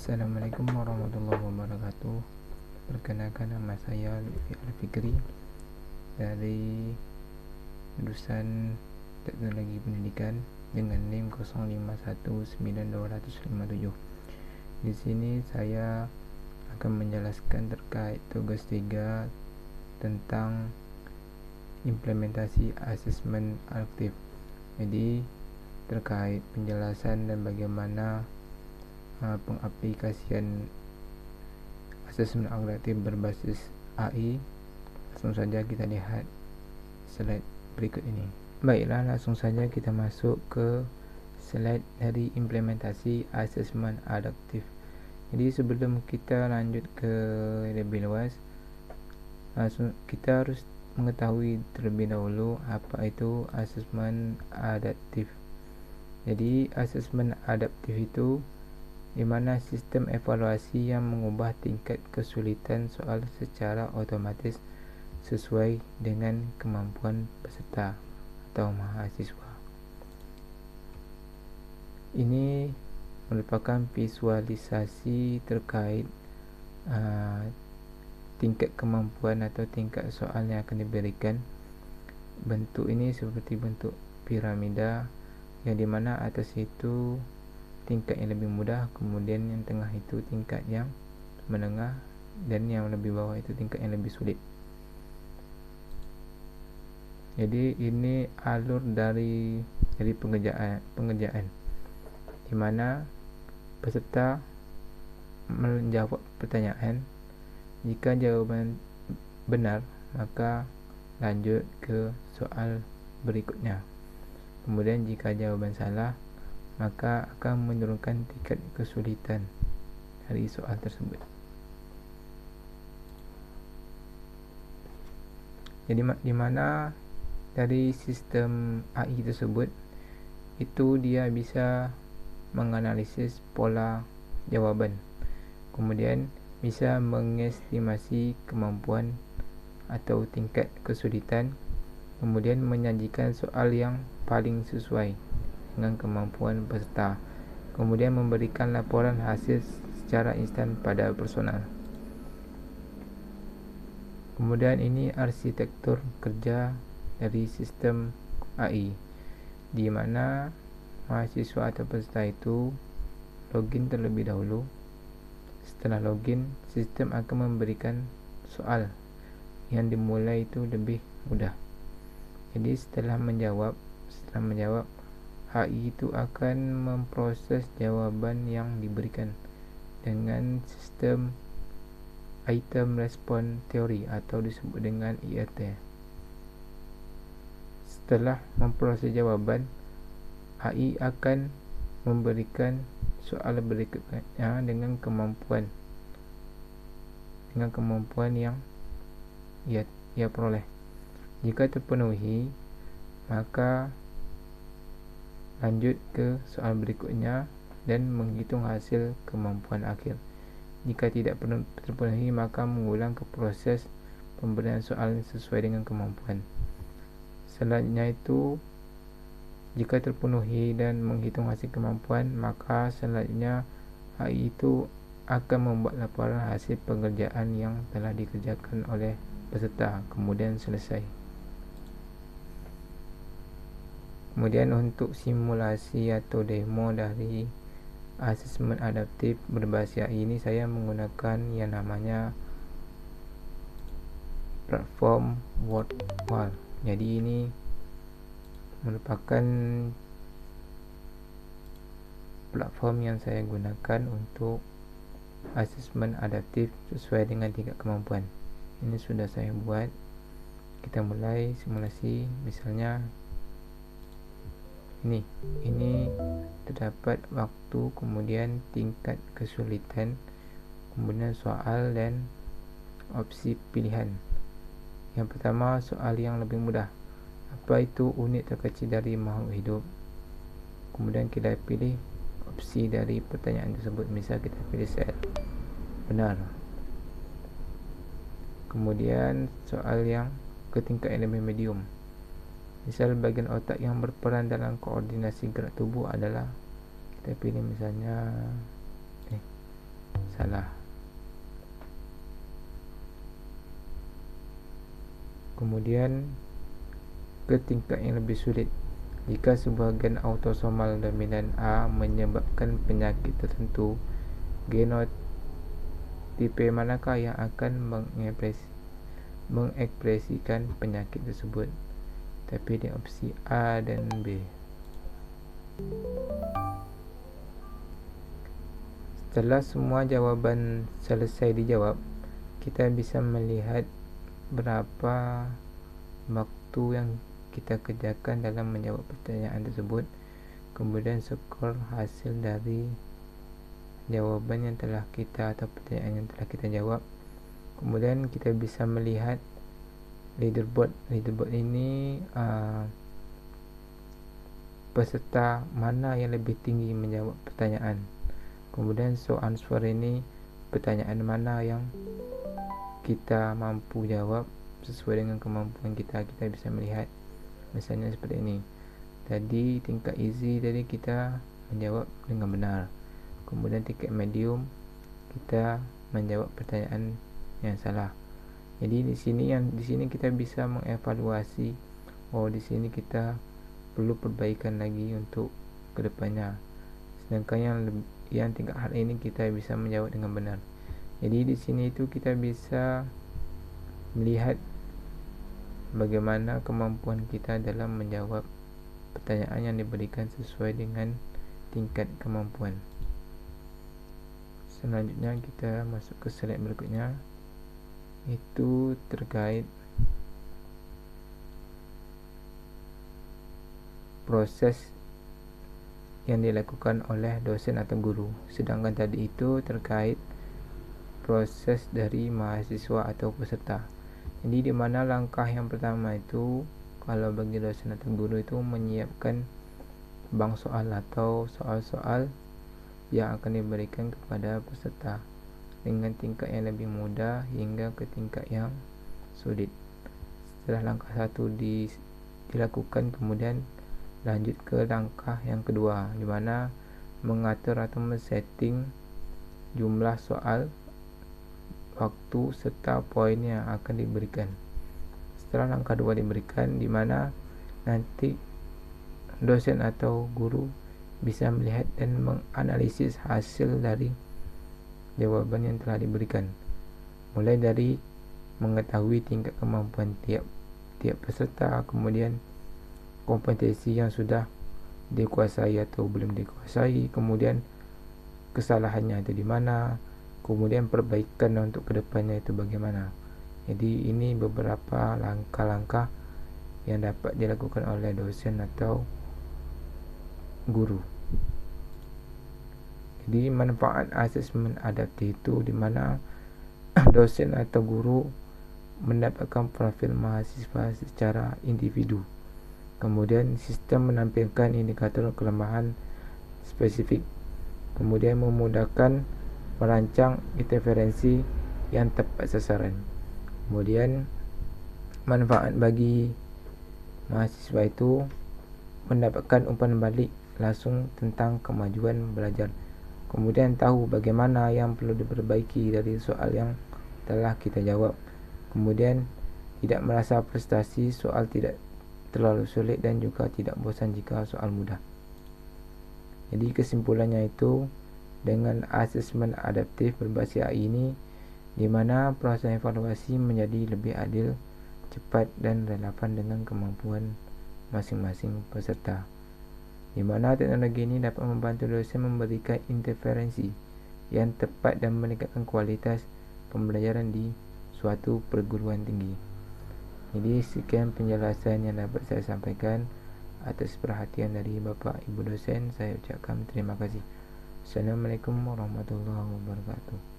Assalamualaikum warahmatullahi wabarakatuh. Perkenalkan, nama saya Lutfi Al-Fikri dari jurusan Teknologi Pendidikan dengan NIM 05192257. Di sini saya akan menjelaskan terkait tugas 3 tentang implementasi asesmen adaptif. Jadi terkait penjelasan dan bagaimana pengaplikasian asesmen adaptif berbasis AI, langsung saja kita lihat slide berikut ini. Baiklah, langsung saja kita masuk ke slide dari implementasi asesmen adaptif. Jadi sebelum kita lanjut ke lebih luas, kita harus mengetahui terlebih dahulu apa itu asesmen adaptif. Jadi asesmen adaptif itu di mana sistem evaluasi yang mengubah tingkat kesulitan soal secara otomatis sesuai dengan kemampuan peserta atau mahasiswa. Ini merupakan visualisasi terkait tingkat kemampuan atau tingkat soal yang akan diberikan. Bentuk ini seperti bentuk piramida, yang dimana atas itu tingkat yang lebih mudah, kemudian yang tengah itu tingkat yang menengah, dan yang lebih bawah itu tingkat yang lebih sulit. Jadi ini alur dari pengerjaan di mana peserta menjawab pertanyaan. Jika jawaban benar, maka lanjut ke soal berikutnya. Kemudian jika jawaban salah, maka akan menurunkan tingkat kesulitan dari soal tersebut. Jadi di mana dari sistem AI tersebut itu dia bisa menganalisis pola jawaban, kemudian bisa mengestimasi kemampuan atau tingkat kesulitan, kemudian menyajikan soal yang paling sesuai dengan kemampuan peserta, kemudian memberikan laporan hasil secara instan pada personal. Kemudian ini arsitektur kerja dari sistem AI, di mana mahasiswa atau peserta itu login terlebih dahulu. Setelah login, sistem akan memberikan soal yang dimulai itu lebih mudah. Jadi setelah menjawab AI itu akan memproses jawaban yang diberikan dengan sistem item response theory atau disebut dengan IRT. Setelah memproses jawaban, AI akan memberikan soal berikutnya dengan kemampuan yang ia peroleh. Jika terpenuhi, maka lanjut ke soal berikutnya dan menghitung hasil kemampuan akhir. Jika tidak terpenuhi, maka mengulang ke proses pemberian soal sesuai dengan kemampuan. Selanjutnya itu, jika terpenuhi dan menghitung hasil kemampuan, maka selanjutnya AI itu akan membuat laporan hasil pengerjaan yang telah dikerjakan oleh peserta, kemudian selesai. Kemudian untuk simulasi atau demo dari asesmen adaptif berbasis AI ini, saya menggunakan yang namanya platform WordWall. Jadi ini merupakan platform yang saya gunakan untuk asesmen adaptif sesuai dengan tingkat kemampuan. Ini sudah saya buat. Kita mulai simulasi. Misalnya ini terdapat waktu, kemudian tingkat kesulitan, kemudian soal dan opsi pilihan. Yang pertama, soal yang lebih mudah. Apa itu unit terkecil dari makhluk hidup? Kemudian kita pilih opsi dari pertanyaan tersebut. Misal kita pilih set benar. Kemudian soal yang ke tingkat yang lebih medium. Misal bagian otak yang berperan dalam koordinasi gerak tubuh adalah, kita pilih misalnya salah. Kemudian ke tingkat yang lebih sulit, jika sebuah gen autosomal dominan A menyebabkan penyakit tertentu, genotipe manakah yang akan mengekspresikan penyakit tersebut? Terpilih opsi A dan B. Setelah semua jawapan selesai dijawab, kita bisa melihat berapa waktu yang kita kerjakan dalam menjawab pertanyaan tersebut, kemudian skor hasil dari jawaban yang telah kita atau pertanyaan yang telah kita jawab. Kemudian kita bisa melihat leaderboard ini peserta mana yang lebih tinggi menjawab pertanyaan. Kemudian show answer ini pertanyaan mana yang kita mampu jawab sesuai dengan kemampuan kita bisa melihat. Misalnya seperti ini. Tadi tingkat easy tadi kita menjawab dengan benar. Kemudian tingkat medium kita menjawab pertanyaan yang salah. Jadi di sini kita bisa mengevaluasi, di sini kita perlu perbaikan lagi untuk kedepannya. Sedangkan yang tingkat hard ini kita bisa menjawab dengan benar. Jadi di sini itu kita bisa melihat bagaimana kemampuan kita dalam menjawab pertanyaan yang diberikan sesuai dengan tingkat kemampuan. Selanjutnya kita masuk ke slide berikutnya, itu terkait proses yang dilakukan oleh dosen atau guru. Sedangkan tadi itu terkait proses dari mahasiswa atau peserta. Jadi di mana langkah yang pertama itu, kalau bagi dosen atau guru itu menyiapkan bank soal atau soal-soal yang akan diberikan kepada peserta dengan tingkat yang lebih mudah hingga ke tingkat yang sulit. Setelah langkah 1 dilakukan, kemudian lanjut ke langkah yang kedua, di mana mengatur atau men-setting jumlah soal, waktu serta poin yang akan diberikan. Setelah langkah 2 diberikan, di mana nanti dosen atau guru bisa melihat dan menganalisis hasil dari jawaban yang telah diberikan, mulai dari mengetahui tingkat kemampuan tiap peserta, kemudian kompetensi yang sudah dikuasai atau belum dikuasai, kemudian kesalahannya itu di mana, kemudian perbaikan untuk kedepannya itu bagaimana. Jadi ini beberapa langkah-langkah yang dapat dilakukan oleh dosen atau guru. Jadi manfaat asesmen adaptif itu di mana dosen atau guru mendapatkan profil mahasiswa secara individu. Kemudian sistem menampilkan indikator kelemahan spesifik. Kemudian memudahkan merancang interferensi yang tepat sasaran. Kemudian manfaat bagi mahasiswa itu mendapatkan umpan balik langsung tentang kemajuan belajar. Kemudian tahu bagaimana yang perlu diperbaiki dari soal yang telah kita jawab. Kemudian tidak merasa prestasi soal tidak terlalu sulit dan juga tidak bosan jika soal mudah. Jadi kesimpulannya itu, dengan asesmen adaptif berbasis AI ini, di mana proses evaluasi menjadi lebih adil, cepat dan relevan dengan kemampuan masing-masing peserta. Di mana teknologi ini dapat membantu dosen memberikan interferensi yang tepat dan meningkatkan kualitas pembelajaran di suatu perguruan tinggi. Jadi sekian penjelasan yang dapat saya sampaikan. Atas perhatian dari Bapak Ibu dosen, saya ucapkan terima kasih. Assalamualaikum warahmatullahi wabarakatuh.